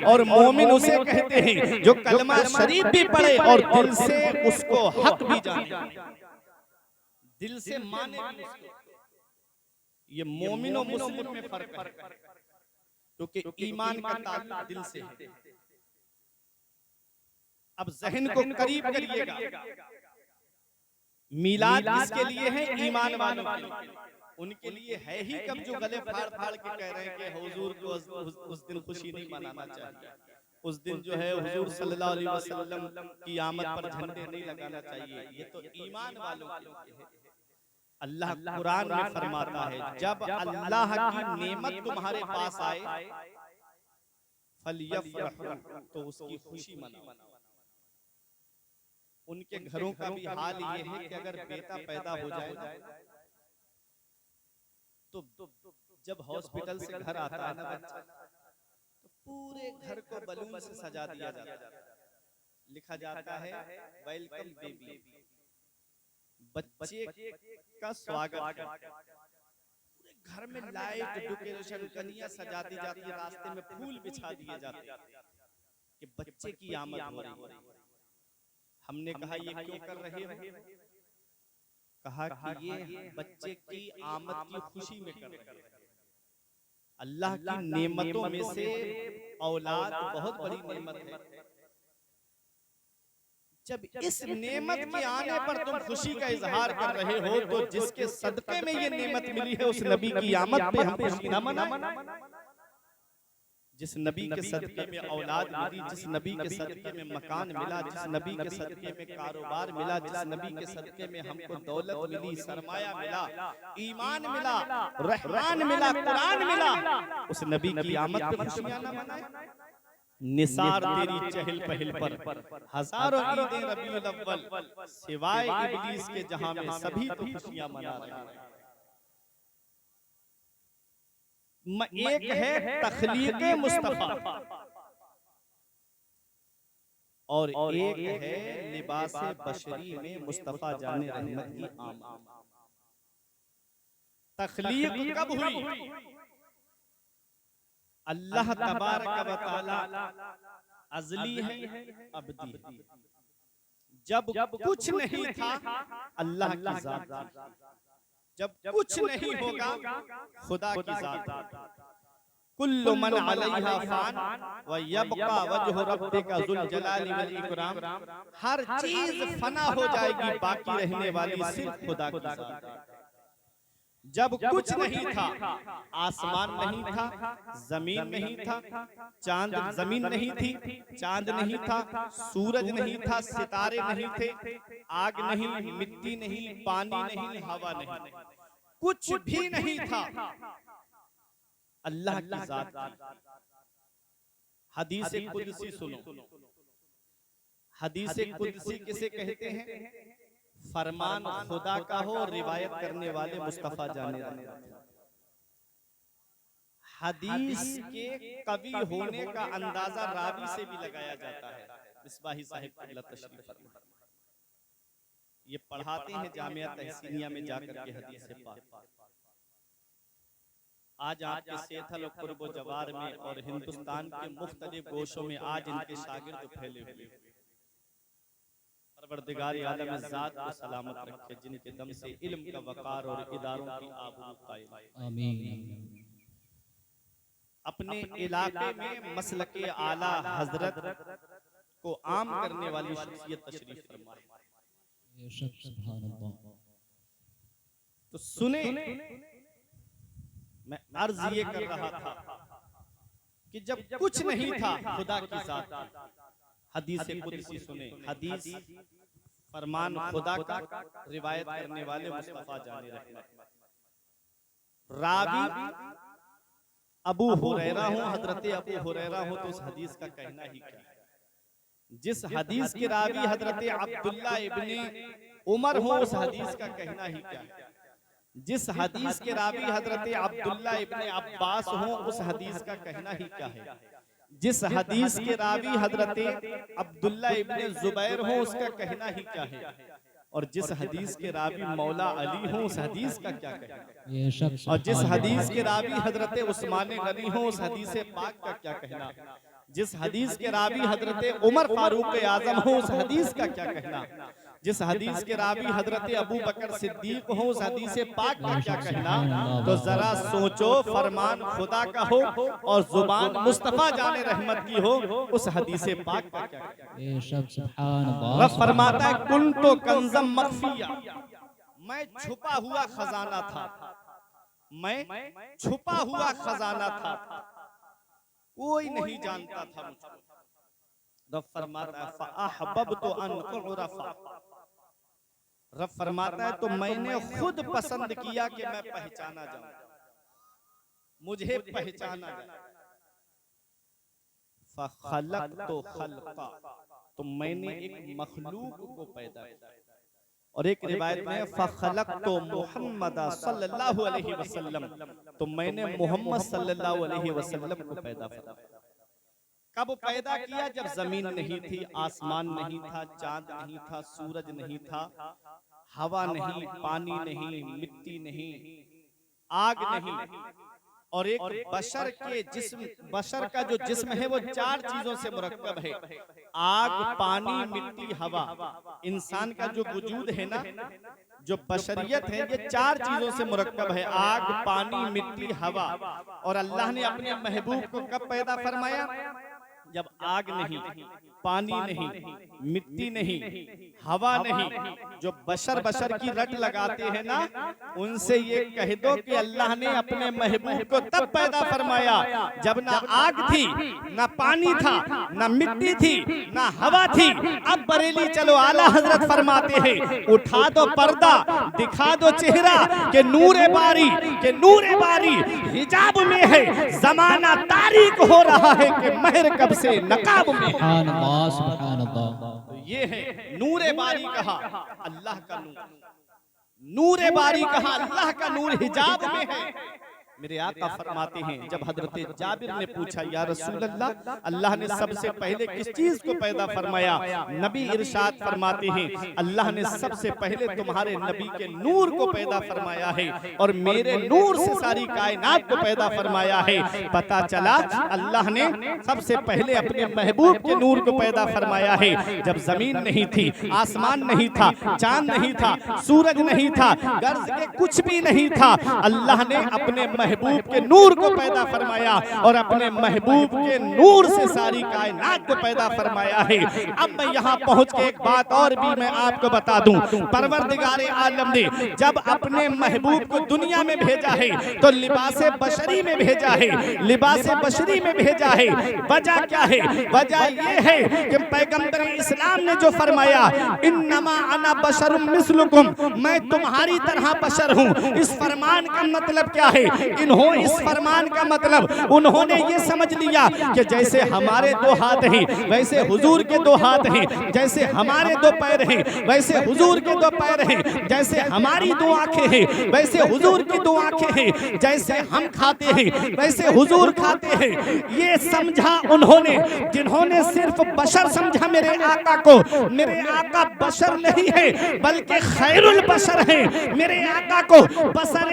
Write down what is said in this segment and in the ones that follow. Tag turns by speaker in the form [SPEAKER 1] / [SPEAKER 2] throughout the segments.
[SPEAKER 1] और मोमिन उसे कहते हैं जो कलमा शरीफ भी पढ़े और दिल से उसको हक भी जाने, दिल से माने भी उसको। ये मोमिन और मुस्लिम में फर्क है, क्योंकि ईमान का ताल्लुक दिल से है। अब ज़हन को करीब करिएगा, मीलाद किसके लिए है? ईमान वालों के लिए। उनके लिए है ही कब जो गले फाड़ फाड़ के कह रहे हैं कि हुजूर को उस दिन खुशी नहीं मनाना चाहिए, उस दिन जो है हुजूर सल्लल्लाहु अलैहि वसल्लम की आमद पर झंडे नहीं लगाना चाहिए। ये तो ईमान वालों के लिए है। अल्लाह कुरान में फरमाता है जब अल्लाह की नेमत तुम्हारे पास आए फलयफरहू, तो उसकी खुशी मनाओ। उनके घरों का भी हाल ये है कि अगर बेटा पैदा हो जाए ना, तो जब हॉस्पिटल से घर आता है ना बच्चा, तो पूरे घर को बलून से सजा दिया जाता है, लिखा जाता है वेलकम बेबी, बच्चे का स्वागत है। पूरे घर में लाइट, डेकोरेशन, कनियां सजा दी जाती है, रास्ते में फूल बिछा दिए जाते हैं कि बच्चे की आमद हो रही है। हमने कहा ये क्यों कर रहे हो? कहा कि ये बच्चे की आमद की खुशी में कर रहे हैं। अल्लाह की नेमतों में से औलाद बहुत बड़ी नेमत है। जब इस नेमत के आने पर तुम खुशी का इजहार कर रहे हो, तो जिसके सदके में ये नेमत मिली है उस नबी की आमद पे हम खुशी न मनाएं? जिस नबी के सदके में औलाद मिली, जिस नबी के सदके में मकान मिला, जिस नबी के सदके में कारोबार मिला, जिस नबी के सदके में हमको दौलत मिली, सरमाया मिला, ईमान मिला, रहमान मिला, कुरान मिला, उस नबी की आमद पे खुशियां न मनाएं? निसार तेरी चहल पहल पर हजारों ईदें रबीउल अव्वल, सिवाय इब्लीस के जहां में सभी तो खुशियां मना रहे हैं। एक है तखलीक़े मुस्तफा और एक है लिबासे बशरी में मुस्तफा जाने रहमत की आमद। तखलीक़ कब हुई? अल्लाह तबारक व तआला अज़ली है, अबदी है। जब कुछ नहीं था अल्लाह की ज़ात थी, जब कुछ नहीं होगा खुदा की ज़ात। कुल्लु मन अलैहा फान व यबका वजहु रब्बिका ज़ुल जलाली वल इकराम। हर चीज फना हो जाएगी, बाकी रहने वाली सिर्फ खुदा की ज़ात है। जब कुछ नहीं था, आसमान नहीं था, जमीन नहीं था, चांद, जमीन नहीं थी, चांद नहीं था, सूरज नहीं था, सितारे नहीं थे, आग नहीं, मिट्टी नहीं, पानी नहीं, हवा नहीं, कुछ भी नहीं था, अल्लाह की ज़ात थी। हदीस कुदसी सुनो। हदीस कुदसी किसे कहते हैं? फरमान खुदा का हो, रिवायत करने वाले मुस्तफा जाने रहमत। हदीस के कवि होने का अंदाजा रावी से भी लगाया जाता है। मिसबाही साहिब क़िबला तशरीफ फरमा, ये पढ़ाते हैं जामिया तहसीनिया में जाकर के हदीस से पाक। आज आपके सेथल और कुर्ब जवार में और हिंदुस्तान के मुख्तलिफ गोशों में आज इनके शागिर्द फैले हुए। परवरदिगार आलम ज़ात को सलामत रखे, जिनके दम से इल्म का वकार और इदारों की आबरू कायम। आमीन। अपने इलाके में मसलके आला हजरत को आम करने वाली शख्सियत तशरीफ फरमाए। तो सुने, मैं अर्ज ये कर रहा था कि जब कुछ नहीं था खुदा की ज़ात। हदीस कुदसी सुने, हदीस फरमान खुदा का, रिवायत करने वाले मुस्तफा जाने रहमत। रावी अबू हुरैरा हो, हजरत अबू हुरैरा हो, तो इस हदीस का कहना ही क्या है। जिस हदीस के रावी हजरत अब्दुल्ला इब्ने उमर हो, उस हदीस का कहना ही क्या है। जिस हदीस के रावी हजरत अब्दुल्ला इब्ने अब्बास हो, उस हदीस का कहना ही क्या है। जिस हदीस के रावी हजरत अब्दुल्ला इब्ने जुबैर हो, उसका कहना ही क्या है। और जिस हदीस के रावी मौला अली हो, उस हदीस का क्या कहना। और जिस हदीस के रावी हजरत उस्मान गनी हो, उस हदीस पाक का क्या कहना। जिस हदीस के रावी हजरत उमर फारूक आजम हो उस हदीस का क्या कहना, जिस हदीस के रावी हजरत अबू बकर सिद्दीक हो उस हदीस पाक का क्या कहना। तो जरा सोचो, फरमान खुदा का हो और जुबान मुस्तफा जाने रहमत की हो, उस हदीस पाक का क्या कहना। रब फरमाता है कुंतो कंज़म मख्फिया, मैं छुपा हुआ खजाना था, मैं छुपा हुआ खजाना था, कोई नहीं जानता था मुझको। रब फरमाता है फ़अहबब्तु अन उरफ़ा, रब फरमाता है तो मैंने खुद पसंद किया कि मैं पहचाना जाऊं, मुझे पहचाना जाए। फ़ख़लक़तु ख़ल्क़ा, तो मैंने एक मखलूक को पैदा किया। और एक रिवायत में फ़ख़लक़तु मुहम्मद सल्लल्लाहु अलैहि वसल्लम, तो मैंने मोहम्मद सल्लल्लाहु अलैहि वसल्लम को पैदा किया। कब पैदा किया? जब जमीन नहीं थी, आसमान नहीं था, चांद नहीं था, सूरज नहीं था, हवा नहीं, पानी नहीं, मिट्टी नहीं, आग नहीं। और एक बशर के जिस्म, बशर का जो जिस्म है वो चार चीजों से मुरक्कब है, आग, पानी, मिट्टी, हवा। इंसान का जो वजूद है ना, जो बशरियत है, ये चार चीजों से मुरक्कब है, आग, पानी, मिट्टी, हवा। और अल्लाह ने अपने महबूब को कब पैदा फरमाया? जब आग नहीं, पानी नहीं, मिट्टी नहीं, हवा नहीं। जो बशर की रट लगाते हैं ना, उनसे ये कह दो कि अल्लाह ने अपने महबूब को तब पैदा फरमाया जब ना आग थी, ना पानी था, ना मिट्टी थी, ना हवा थी। अब बरेली चलो, आला हजरत फरमाते हैं उठा दो पर्दा, दिखा दो चेहरा के नूरे बारी, के नूरे बारी हिजाब में है, जमाना तारीक हो रहा है कि महर कब से नकाब में। तो ये है नूरे बारी कहा, अल्लाह का नूर, नूरे बारी कहा, अल्लाह का नूर हिजाब में है। मेरे आका फरमाते हैं जब हजरत जाबिर ने पूछा या रसूल अल्लाह, अल्लाह ने सबसे पहले किस चीज को पैदा फरमाया? नबी इरशाद फरमाते हैं अल्लाह ने सबसे पहले तुम्हारे नबी के नूर को पैदा फरमाया है और मेरे नूर से सारी कायनात को पैदा फरमाया है। पता चला अल्लाह ने सबसे पहले अपने महबूब के नूर को पैदा फरमाया है। जब जमीन नहीं थी, आसमान नहीं था, चांद नहीं था, सूरज नहीं था, गर्ज के कुछ भी नहीं था, अल्लाह ने अपने महबूब के नूर को पैदा फरमाया और अपने महबूब के नूर से सारी कायनात को पैदा फरमाया है। अब मैं यहाँ पहुँच के एक बात और भी मैं आपको बता दूं, परवरदिगारे आलम ने जब अपने महबूब को दुनिया में भेजा है तो लिबासे बशरी में भेजा है, लिबासे बशरी में भेजा है। वजह क्या है? वजह ये है कि पैगंबर इस्लाम ने जो फरमाया इन्नमा अना बशरुम मिस्लुकुम, मैं तुम्हारी तरह बशर हूँ। इस फरमान का मतलब क्या है? इस फरमान का मतलब उन्होंने ये समझ लिया कि जैसे हमारे दो हाथ हैं वैसे हुजूर के दो हाथ हैं, जैसे हमारे दो पैर हैं वैसे हुजूर के दो पैर हैं, जैसे हमारी दो आंखें हैं वैसे हुजूर की दो आंखें हैं, जैसे हम खाते हैं वैसे हुजूर खाते हैं। ये समझा उन्होंने, जिन्होंने सिर्फ बशर समझा मेरे आका को। मेरे आका बशर नहीं है बल्कि खैरुल बशर है। मेरे आका को बशर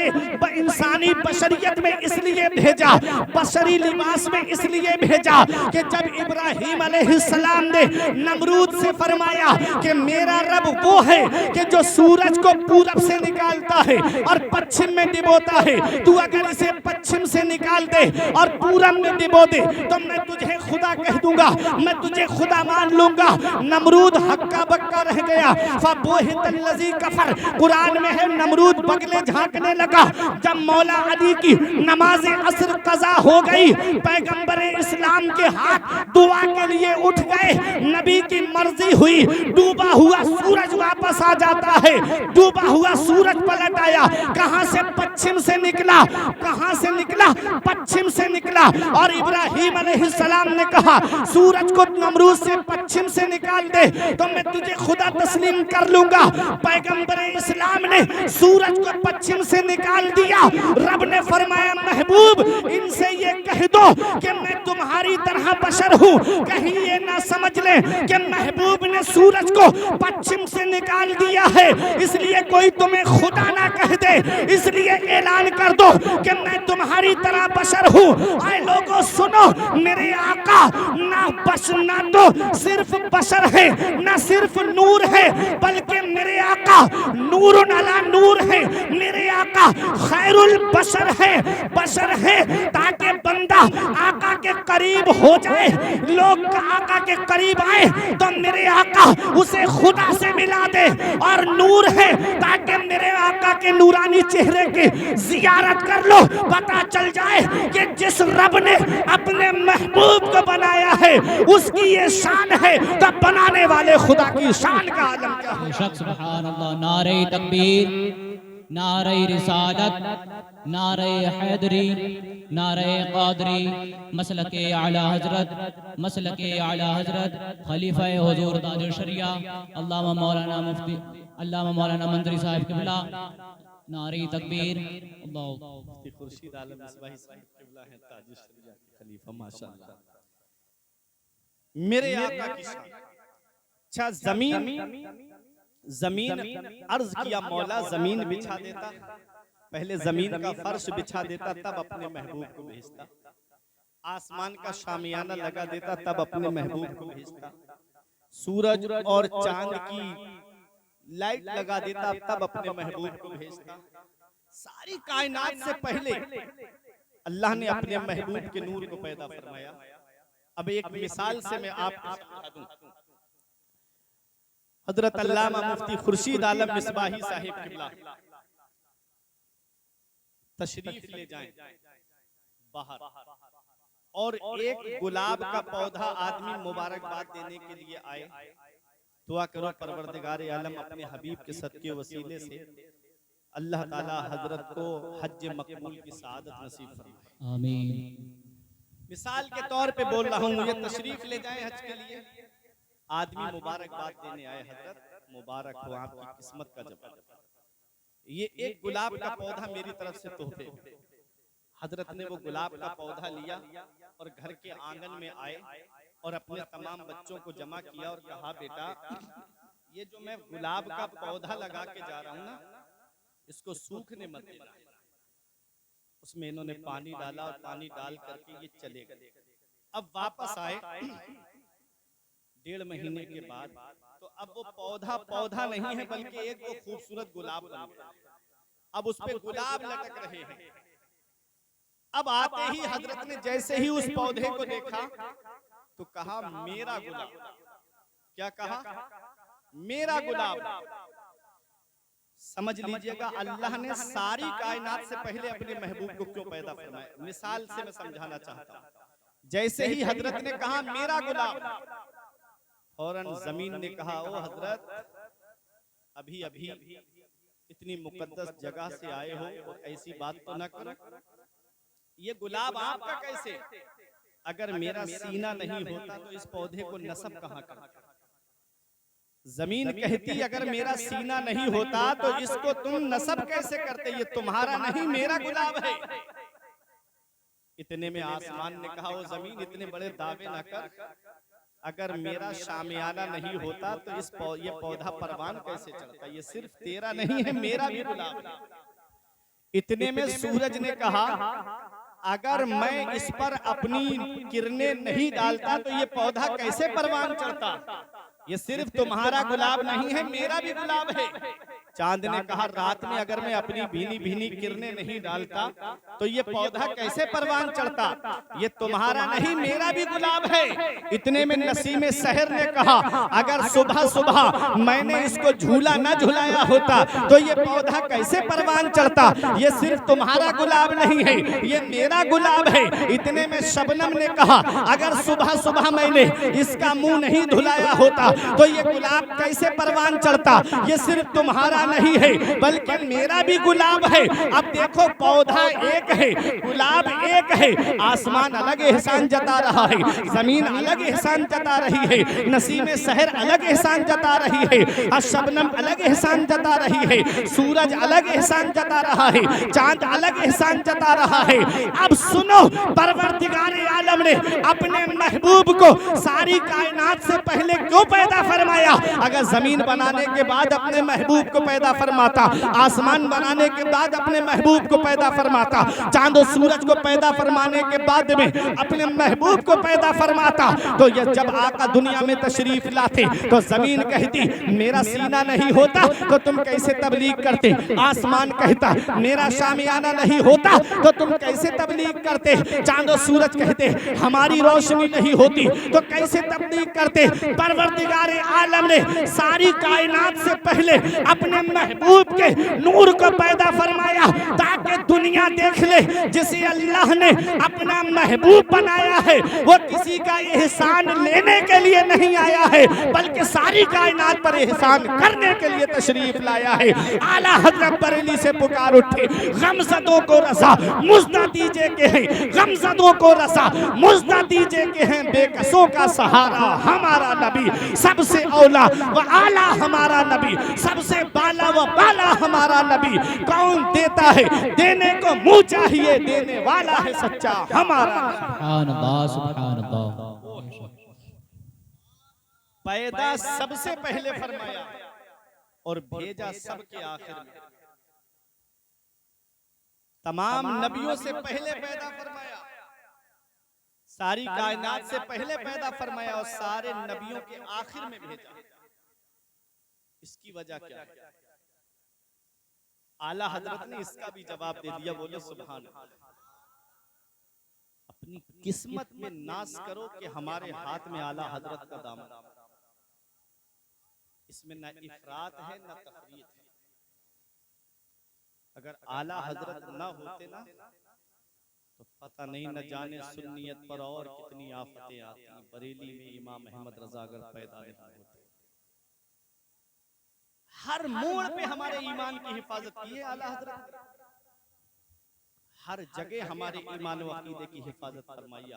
[SPEAKER 1] इंसानी बशरियत में इसलिए भेजा, बशरी लिबास में इसलिए भेजा कि जब इब्राहिम अलैहिस्सलाम ने नमरूद से फरमाया कि मेरा रब वो है कि जो सूरज को पूरब से निकालता है और पश्चिम में डिबोता है, तू अगर इसे पश्चिम से निकाल दे और पूरब में डिबो दे तो मैं तुझे खुदा कह दूंगा, मैं तुझे खुदा मान लूंगा। नमरूद हक्का बक्का रह गया। फबोहितल्लज़ी कफर, कुरान में है नमरूद बगले झांकने लगा। जब मौला अली की नमाज असर कज़ा हो गई, पैगंबर इस्लाम के हाथ दुआ के लिए उठ गए। नबी की मर्जी हुई, डूबा हुआ सूरज वापस आ जाता है। डूबा हुआ सूरज पलट आया। कहां से? पश्चिम से निकला। कहां से निकला? पश्चिम से निकला। और इब्राहिम अलैहिस्सलाम ने कहा सूरज को नमरूद से पश्चिम से निकाल दे तो मैं तुझे खुदा तस्लीम कर लूंगा। पैगंबर इस्लाम ने सूरज को पश्चिम से निकाल दिया। रब ने फरमाया महबूब इनसे ये कह दो कि मैं तुम्हारी तरह बशर हूँ, कहीं ये ना समझ ले कि महबूब ने सूरज को पश्चिम से निकाल दिया है इसलिए कोई तुम्हें खुदा ना कह दे, इसलिए ऐलान कर दो कि मैं तुम्हारी तरह बशर हूँ। आए लोगों सुनो, मेरे आका ना तो सिर्फ बशर है, ना सिर्फ नूर है, बल्कि मेरे आका नूरुन अला नूर है। मेरे आका खैरुल बशर है ताकि बंदा आका के करीब हो जाए, लोग आका के करीब आए तो मेरे आका उसे खुदा से मिला दे, और नूर है ताकि मेरे आका के नूरानी चेहरे की जियारत कर लो, पता चल जाए कि जिस रब ने अपने महबूब को बनाया है उसकी ये शान है, तब बनाने वाले खुदा की शान का आलम क्या है।
[SPEAKER 2] सुभान अल्लाह। नारे तकबीर, नारे रिसालत, नारे हैदरी, नारे कादरी, मसलके आला हजरत, मसलके आला हजरत खलीफा हुजूर ताजुल शरिया अल्लामा मौलाना मुफ्ती अल्लामा मौलाना मंजरी साहिब किबला। नारे तकबीर।
[SPEAKER 1] मुफ्ती खुर्शीद आलम मिसबाही साहिब किबला है ताजुल शरिया के खलीफा माशाअल्लाह। मेरे आका की शान। अच्छा, जमीन अर्ज किया मौला जमीन बिछा देता, पहले जमीन का फर्श बिछा देता तब अपने महबूब को भेजता, आसमान का शामियाना लगा देता तब अपने महबूब को भेजता, सूरज और चांद की लाइट लगा देता तब अपने महबूब को भेजता। सारी कायनात से पहले अल्लाह ने अपने महबूब के नूर को पैदा फरमाया। अब एक मिसाल से मैं आपको समझा दूं। हजरत अल्लामा मुफ्ती खुर्शीद आलम मिसबाही साहिब किबला तशरीफ ले जाएं बाहर, और एक गुलाब का पौधा आदमी मुबारकबाद देने के लिए आए, दुआ करो परवरदिगार आलम अपने हबीब के सदके वसीले से अल्लाह ताला हजरत को हज मकबूल की सआदत नसीब फरमाए,
[SPEAKER 2] आमीन।
[SPEAKER 1] मिसाल के तौर पे बोल रहा हूँ, मुझे तशरीफ ले जाए हज के लिए, आदमी मुबारकबाद देने आए, हजरत मुबारक हो आपकी किस्मत का जवाब, ये एक गुलाब का पौधा मेरी तरफ से तोहफे। हजरत ने वो गुलाब का पौधा लिया और घर के आंगन में आए और अपने तमाम बच्चों को जमा किया और कहा, बेटा ये जो मैं गुलाब का पौधा लगा के जा रहा हूँ ना, इसको सूखने मत देना। उसमें इन्होंने पानी डाला और पानी डाल करके ये चले गए। अब वापस आए 1.5 महीने के बाद, तो अब वो पौधा नहीं है बल्कि एक वो खूबसूरत गुलाब बन गया। अब उस पे गुलाब लटक रहे हैं। अब आते ही हजरत ने जैसे ही उस पौधे को देखा तो कहा, मेरा गुलाब। क्या कहा? मेरा गुलाब। समझ लीजिएगा, अल्लाह ने सारी कायनात से पहले अपने महबूब को क्यों पैदा फरमाया। मिसाल से मैं समझाना चाहता हूँ। जैसे ही हजरत ने कहा मेरा गुलाब, फौरन जमीन ने कहा, ओ हजरत अभी अभी इतनी मुकद्दस जगह से आए हो और ऐसी बात तो ना करो, ये गुलाब आपका कैसे? अगर मेरा सीना नहीं होता तो इस पौधे को नसब कहाँ करता? जमीन कहती, अगर मेरा सीना नहीं होता तो इसको तुम नसब कैसे करते? ये तुम्हारा नहीं, मेरा गुलाब है। इतने में आसमान ने कहा, ओ जमीन इतने बड़े दावे ना कर, अगर मेरा शामियाना नहीं होता तो ये पौधा परवान कैसे चढ़ता? ये सिर्फ तेरा नहीं है, मेरा भी गुलाब है। इतने में सूरज ने कहा, अगर मैं इस पर अपनी किरणें नहीं डालता तो ये पौधा कैसे परवान चढ़ता? ये सिर्फ तुम्हारा गुलाब नहीं है, मेरा भी गुलाब है। चांद ने कहा, रात में अगर मैं अपनी भीनी भीनी किरणें नहीं डालता तो ये पौधा कैसे परवान चढ़ता? ये तुम्हारा नहीं, मेरा भी गुलाब है। इतने में नसीम सहर ने कहा, अगर सुबह सुबह मैंने इसको झूला न झुलाया होता तो ये पौधा कैसे परवान चढ़ता? ये सिर्फ तुम्हारा गुलाब नहीं है, ये मेरा गुलाब है। इतने में शबनम ने कहा, अगर सुबह सुबह मैंने इसका मुंह नहीं धुलाया होता तो ये गुलाब कैसे परवान चढ़ता? ये सिर्फ तुम्हारा तुम्हारा नहीं है बल्कि मेरा भी गुलाब है। अब देखो पौधा एक है, गुलाब एक है, आसमान अलग एहसान जता रहा है, जमीन अलग एहसान जता रही है, नसीम शहर अलग एहसान जता रही है, शबनम अलग एहसान जता रही है, सूरज अलग एहसान जता रहा है, चांद अलग एहसान जता रहा है। अब सुनो, परवरदिगार आलम ने अपने महबूब को सारी कायनात से पहले क्यों पैदा फरमाया? अगर जमीन बनाने के बाद अपने महबूब को पैदा फरमाता, आसमान बनाने के बाद अपने महबूब को पैदा फरमाता, चांद और सूरज को पैदा फरमाने के बाद में अपने महबूब को पैदा फरमाता, तो ये जब आका दुनिया में तशरीफ लाते तो जमीन कहती मेरा सीना नहीं होता तो तुम कैसे तबलीग करते, आसमान कहता मेरा शामियाना नहीं होता तो तुम कैसे तबलीग करते, चांद और सूरज कहते हमारी रोशनी नहीं होती तो कैसे तबलीग करते। परवरदिगार आलम ने सारी कायनात से पहले अपने महबूब के नूर को पैदा फरमाया ताकि दुनिया देख ले जिसे अल्लाह ने अपना महबूब बनाया है वो किसी का एहसान लेने के लिए नहीं आया है बल्कि सारी कायनात पर एहसान करने के लिए तशरीफ लाया है। आला हज़रत बरेली से पुकार उठे, गमज़दों को रज़ा मुज़्दा दीजिए के हैं, गमज़दों को रज़ा मुज़्दा दीजिए के हैं, बेकसों का सहारा हमारा नबी, सबसे औला व आला हमारा नबी, सबसे बाला व बाला हमारा नबी। कौन देता है, देने को मुंह चाहिए, देने वाला है सच्चा हमारा।
[SPEAKER 2] सुभान अल्लाह, सुभान अल्लाह।
[SPEAKER 1] पैदा सबसे पहले फरमाया और भेजा सबके आखिर में। तमाम नबियों से पहले पैदा फरमाया, सारी कायनात से पहले पैदा फरमाया और सारे नबियों के आखिर में भेजा। इसकी वजह क्या है? आला हजरत ने इसका भी जवाब दे दिया, बोले सुभान अल्लाह। अपनी किस्मत में नाश करो कि हमारे हाथ में आला हजरत का दामन, इसमें न इफरात है न तफरीत है। अगर आला हजरत ना होते ना तो पता नहीं न जाने सुन्नियत पर और कितनी आफतें आती। बरेली में इमाम अहमद रजा अगर पैदा नहीं होते, हर मोड़ पे हमारे ईमान की हिफाजत की है आला हजरत, हर जगह हमारे ईमान व अकीदे की हिफाजत फरमाई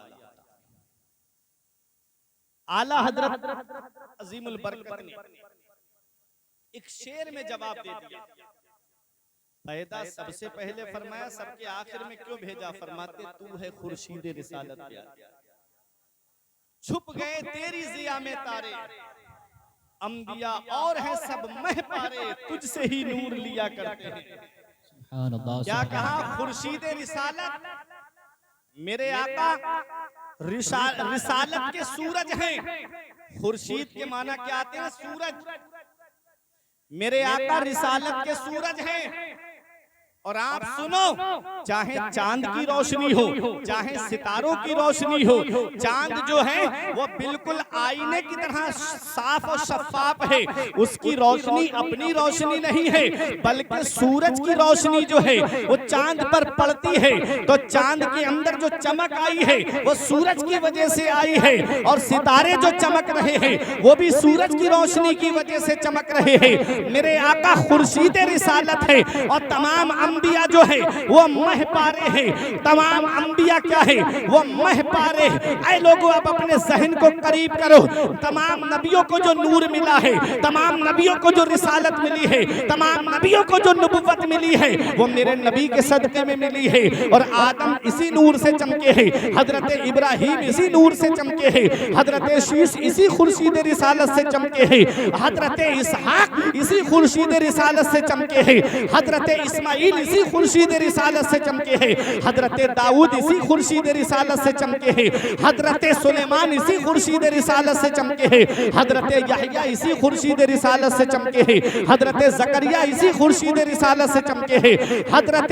[SPEAKER 1] आला हजरत अजीमुल बरकत ने एक शेर में जवाब दे दिया। पैदा सबसे पहले फरमाया, सबके आखिर में क्यों भेजा? फरमाते तू है खुर्शीद रिसालत प्यारे, छुप गए तेरी जिया में तारे, अंबिया और है सब मह पारे, तुझसे ही नूर लिया करते हैं। क्या कहा? खुर्शीद रिसालत, मेरे आका रिसालत के सूरज हैं। खुर्शीद के माना क्या आते हैं? सूरज। मेरे आका रिसालत के सूरज हैं। और आप सुनो, चाहे चांद की रोशनी हो, चाहे सितारों की रोशनी हो, चांद जो है वो बिल्कुल आईने की तरह साफ और शफाफ है, उसकी रोशनी अपनी रोशनी नहीं है बल्कि सूरज की रोशनी जो है वो चांद पर पड़ती है, तो चांद के अंदर जो चमक आई है वो सूरज की वजह से आई है, और सितारे जो चमक रहे हैं वो भी सूरज की रोशनी की वजह से चमक रहे हैं। मेरे आका खुर्शीद रिसालत है और तमाम अंबिया जो है वो मह पारे हैं। तमाम अंबिया क्या है? वो मह पारे। ऐ लोगों, आप अपने जहन को करीब करो। तमाम नबियों को जो नूर मिला है, तमाम नबियों को जो रिसालत मिली है, तमाम नबियों को जो नबुव्वत मिली है वो मेरे नबी के सदके में मिली है। और आदम इसी नूर से चमके हैं, हजरत इब्राहिम इसी नूर से चमके हैं, हजरत शीश इसी खुर्शीद रिसालत से चमके हैं, हजरत इसहाक इसी खुर्शीद रिसालत से चमके हैं, हजरत इस्माइल इसी खुर्शीद रिसालत से चमके हैं, हजरत दाऊद इसी खुर्शीद रिसालत से चमके हैं, हजरत सुलेमान इसी खुर्शीद रिसालत से चमके हैं, हजरत यहया इसी खुर्शीद रिसालत से चमके हैं, हजरत जकरिया इसी खुर्शीद रिसालत से चमके हैं, हजरत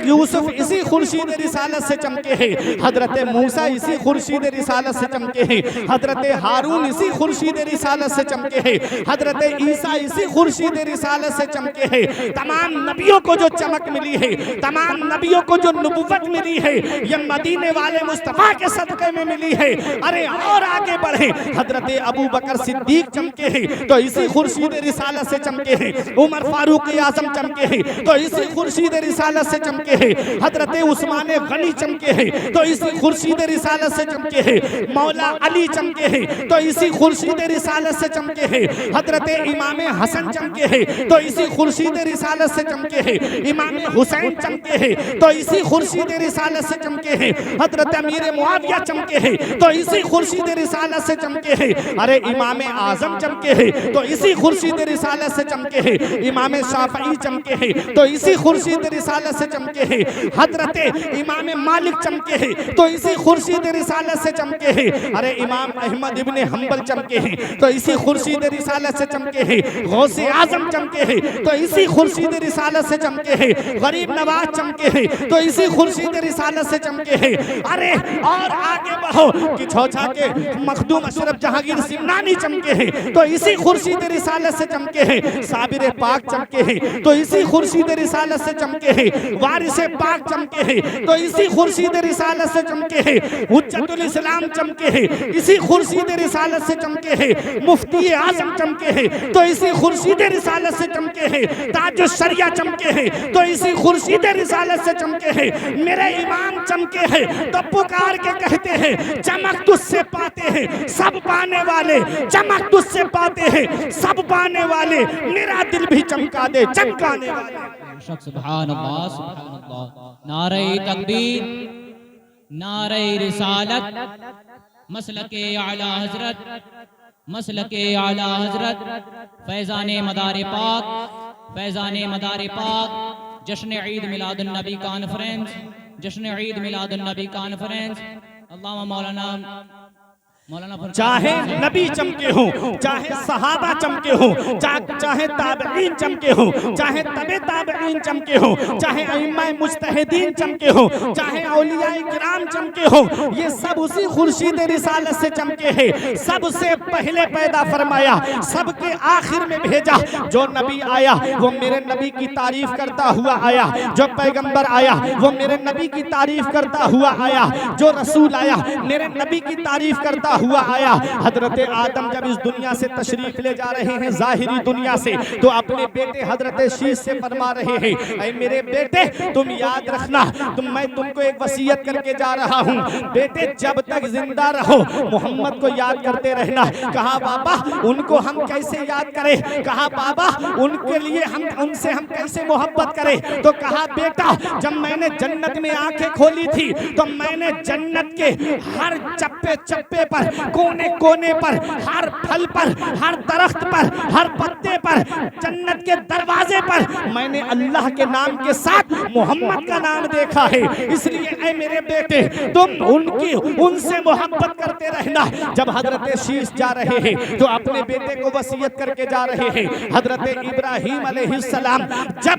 [SPEAKER 1] यूसुफ इसी खुर्शीद रिसालत से चमके हैं, हजरत मूसा इसी खुर्शीद रिसालत से चमके हैं, हजरत हारून इसी खुर्शीद रिसालत से चमके हैं, हजरत ईसा इसी खुर्शीद रिसालत से चमके हैं। तमाम नबियों को जो चमक मिली है, तमाम नबियों को जो नबुव्वत मिली है ये मदीने वाले मुस्तफा के सदक़े में मिली है। अरे और आगे बढ़े, हजरत अबू बकर सिद्दीक चमके हैं तो इसी खुर्शीद रिसालत से चमके हैं, उमर फारूक आज़म चमके हैं तो इसी खुर्शीद रिसालत से चमके हैं, हजरत उस्मान गनी चमके हैं तो इसी खुर्शीद रिसालत से चमके हैं, मौला अली चमके हैं तो इसी खुर्शीद रिसालत से चमके हैं, हजरत इमाम हसन चमके हैं तो इसी खुर्शीद रिसालत से चमके हैं, इमाम हुसैन चमके हैं तो इसी खुर्शीद रिसालत से चमके हैं, हजरत अमीर मुआविया चमके हैं तो इसी खुर्शीद रिसालत से चमके हैं। अरे इमाम आजम चमके हैं तो इसी खुर्शीद रिसालत से चमके हैं, इमाम शाफई चमके हैं तो इसी खुर्शीद रिसालत से चमके हैं, हजरत इमाम मालिक चमके हैं तो इसी खुर्शीद रिसालत से चमके हैं। अरे इमाम अहमद इब्ने हंबल चमके हैं तो इसी खुर्शीद रिसालत से चमके हैं, गौसे आजम चमके हैं तो इसी खुर्शीद रिसालत से चमके हैं, गरीब नवाज चमके हैं तो इसी खुर्शीद रिसालत से चमके हैं। अरे और आगे बढ़ो कि छौछा के मखदूम अशरफ जहांगीर सिमनानी चमके हैं तो इसी खुर्शीद रिसालत से चमके हैं, साबिर पाक चमके हैं तो इसी खुर्शीद रिसालत से चमके हैं, वारिस पाक चमके हैं तो इसी खुर्शीद रिसालत से चमके हैं, हुज्जतुल इस्लाम चमके हैं इसी खुर्शीद रिसालत से चमके हैं, मुफ्ती आजम चमके हैं तो इसी खुर्शीद रिसालत से चमके हैं, ताज शरिया चमके हैं तो इसी खुर्शीद रिसालत से चमके हैं। मेरे इमाम चमके हैं तो पुकार के कहते हैं चमक तुझसे पाते हैं सब पाने वाले, चमक तुझसे पाते हैं सब पाने वाले, मेरा दिल भी चमका दे चमकाने वाले।
[SPEAKER 2] सुभान अल्लाह, सुभान अल्लाह। नारे तकबीर, नारे रिसालत, मसलके आला हजरत, मसलके आला हजरत, फैज़ाने मदारे पाक, फैज़ाने मदारे पाक, जश्न ईद मिलादुन नबी कॉन्फ्रेंस, जश्न ईद मिलादुन नबी कॉन्फ्रेंस। अल्लाह मौलाना
[SPEAKER 1] चाहे नबी चमके हो, चाहे सहाबा चमके हो, चाहे ताबईन चमके हो, चाहे तबे ताबईन चमके हो, चाहे अइम्मा मुज्तहिदीन चमके हो, चाहे औलियाए किराम चमके हो, ये सब उसी खुर्शीद रिसालत से चमके हैं। सबसे पहले पैदा फरमाया, सबके आखिर में भेजा। जो नबी आया वो मेरे नबी की तारीफ करता हुआ आया, जो पैगंबर आया वो मेरे नबी की तारीफ करता हुआ आया, जो रसूल आया मेरे नबी की तारीफ करता हुआ आया। हजरत आदम जब इस दुनिया से तशरीफ ले जा रहे हैं जाहिरी दुनिया से, तो अपने बेटे हजरत शीश से फरमा रहे हैं, ऐ मेरे बेटे तुम याद रखना, मैं तुमको एक वसीयत करके जा रहा हूँ, बेटे जब तक जिंदा रहो मोहम्मद को याद करते रहना। कहा बाबा उनको हम कैसे याद करें, कहा बाबा उनके लिए उनसे हम कैसे मोहब्बत करें। तो कहा बेटा जब मैंने जन्नत में आंखें खोली थी तो मैंने जन्नत के हर चप्पे चप्पे पर, कोने कोने पर, हर फल पर, हर दरख्त पर, हर पत्ते पर, जन्नत के दरवाजे पर मैंने अल्लाह के नाम के साथ मोहम्मद का नाम देखा है। इसलिए ऐ मेरे बेटे तुम उनसे मोहब्बत करते रहना। जब हजरत शीश जा रहे हैं तो अपने बेटे को वसीयत करके जा रहे हैं। हजरत इब्राहीम अलैहिस्सलाम जब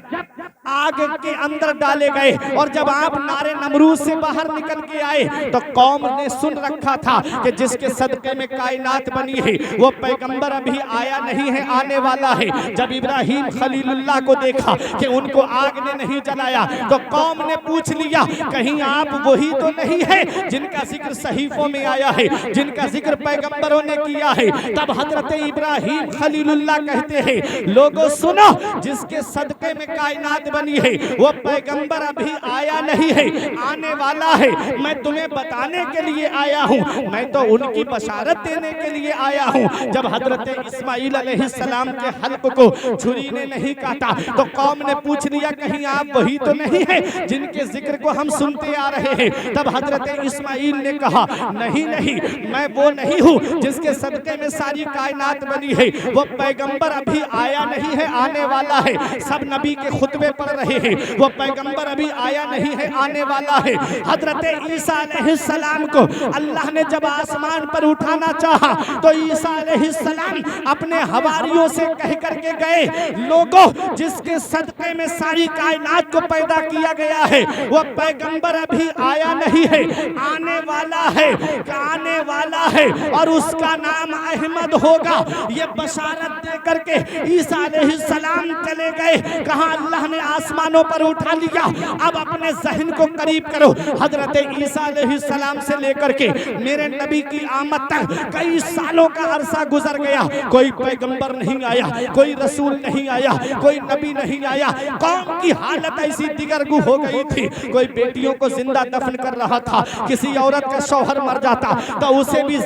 [SPEAKER 1] आग के अंदर डाले गए और जब आप नारे नमरूद से बाहर निकल के आए तो कौम ने सुन रखा था कि जिसके सदके में कायनात बनी है वो पैगंबर अभी आया नहीं है, आने वाला है। जब इब्राहीम खलीलुल्लाह को देखा कि उनको आग ने नहीं जलाया तो कौम ने पूछ लिया कहीं आप वही तो नहीं है जिनका जिक्र सहीफों में आया है, जिनका जिक्र पैगंबरों ने किया है। तब हजरत इब्राहीम खलीलुल्लाह कहते हैं लोगों सुनो, जिसके सदके में कायनात बनी है वो पैगंबर अभी आया नहीं है, आने वाला है। मैं तुम्हें बताने के लिए आया हूँ, मैं तो उनकी बशारत देने के लिए आया हूँ। जब हजरत इस्माइल अलैहिस्सलाम के हल्क को छुरी ने नहीं काटा तो कौम ने पूछ लिया कहीं आप वही तो नहीं है जिनके जिक्र को हम सुनते आ रहे हैं। तब हजरत इस्माइल ने कहा नहीं नहीं, मैं वो नहीं हूँ जिसके सदके में सारी कायनात बनी है, वो पैगंबर अभी आया नहीं है, आने वाला है। सब नबी के खुतबे पढ़ रहे हैं, वो पैगंबर अभी आया नहीं है, आने वाला है। हजरत ईसा अलैहिस्सलाम को अल्लाह ने जब आसमान पर उठाना चाहा तो ईसा अलैहिस्सलाम अपने हवारियों से कह करके गए लोगों जिसके सदके में सारी कायनात को पैदा किया गया है वो पैगंबर अभी आया नहीं है, आने वाला है, आने वाला है और उसका नाम अहमद होगा। ये बशारत दे करके ईसा अलैहिस्सलाम चले गए। कहा अल्लाह ने आसमानों पर उठा लिया। अब अपने जहन को करीब करो, हजरत ईसा अलैहिस्सलाम से लेकर के मेरे नबी की आमद तक कई सालों का अरसा गुजर गया, कोई पैगंबर नहीं आया, कोई रसूल नहीं आया, कोई नबी नहीं आया। कौम की हालत ऐसी दिगरगू हो गई थी, कोई बेटियों को जिंदा दफन कर रहा था, किसी औरत का शौहर मर जाता तो उसे भी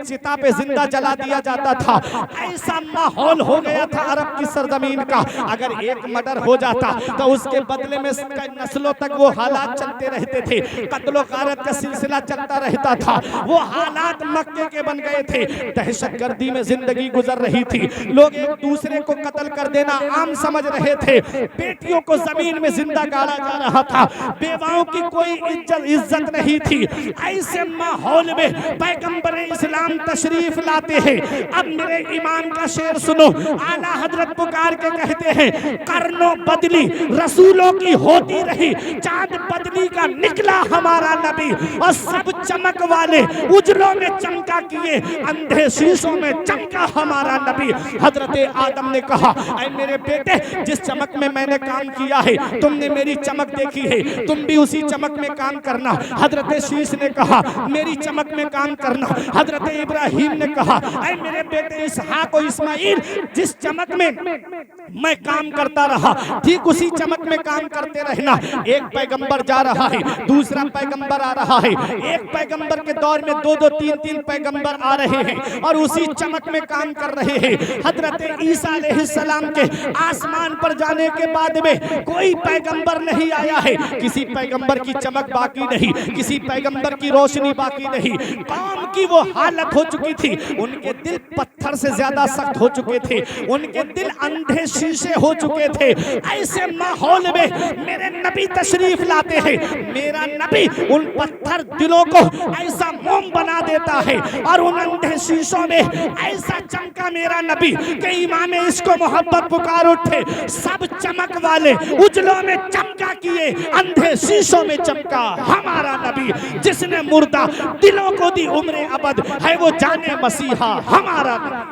[SPEAKER 1] चिता पे जिंदा जला दिया जाता था। ऐसा माहौल हो गया था अरब की सरजमीन का। अगर एक मर्डर हो जाता तो उसके बदले में नस्लों तक वो हालात चलते रहते थे, कत्लो गारत का सिलसिला चलता रहता था। वो हालात मक्के के बन गए थे, दहशतगर्दी में जिंदगी गुजर रही थी, लोग एक दूसरे को कत्ल कर देना आम समझ रहे थे, बेटियों को जमीन में जिंदा गाड़ा जा रहा था, बेवाओं की कोई इज्जत नहीं थी। ऐसे माहौल में पैगंबर इस्लाम तशरीफ लाते हैं। अब मेरे ईमान का शेर सुनो, आला हजरत पुकार के कहते हैं, कर्नों बदली रसूलों की होती रही, चांद बदली का निकला हमारा नबी, और सब चमक वाले उजलों में चमका किए, अंधे शीशों में चमका हमारा नबी। हजरत आदम ने कहा, ऐ मेरे बेटे, जिस चमक में मैंने काम किया है तुमने मेरी चमक देखी है, तुम भी उसी चमक में काम करना। हजरत शीश ने कहा, मेरी चमक में काम करना। हजरत इब्राहिम ने कहा, ऐ मेरे बेटे इसहाक और इस्माइल, जिस चमक में मैं काम करता रहा ठीक उसी चमक में काम करते रहना। एक पैगंबर जा रहा है, दूसरा पैगंबर आ रहा है, एक पैगंबर के दौर में दो दो तीन तीन पैगंबर आ रहे हैं और उसी चमक में काम कर रहे हैं। हजरत ईसा अलैहिस्सलाम के आसमान पर जाने के बाद में कोई पैगंबर नहीं आया है, किसी पैगंबर की चमक बाकी नहीं, किसी पैगंबर की रोशनी बाकी नहीं। कौम की वो हालत हो चुकी थी, उनके दिल पत्थर से ज्यादा सख्त हो चुके थे, उनके दिल अंधे शीशे हो चुके थे। ऐसे माहौल में मेरे नबी तशरीफ लाते हैं, मेरा नबी उन पत्थर दिलों को ऐसा मोम बना देता है और उन अंधे शीशों में ऐसा चमका मेरा नबी कि इमाम इसको मोहब्बत पुकार उठे, सब चमक वाले उजलों में चमका किए, अंधे शीशों में चमका हमारा नबी। जिसने मुर्दा दिलों को दी उम्र अबद है, वो जाने मसीहा हमारा नबी।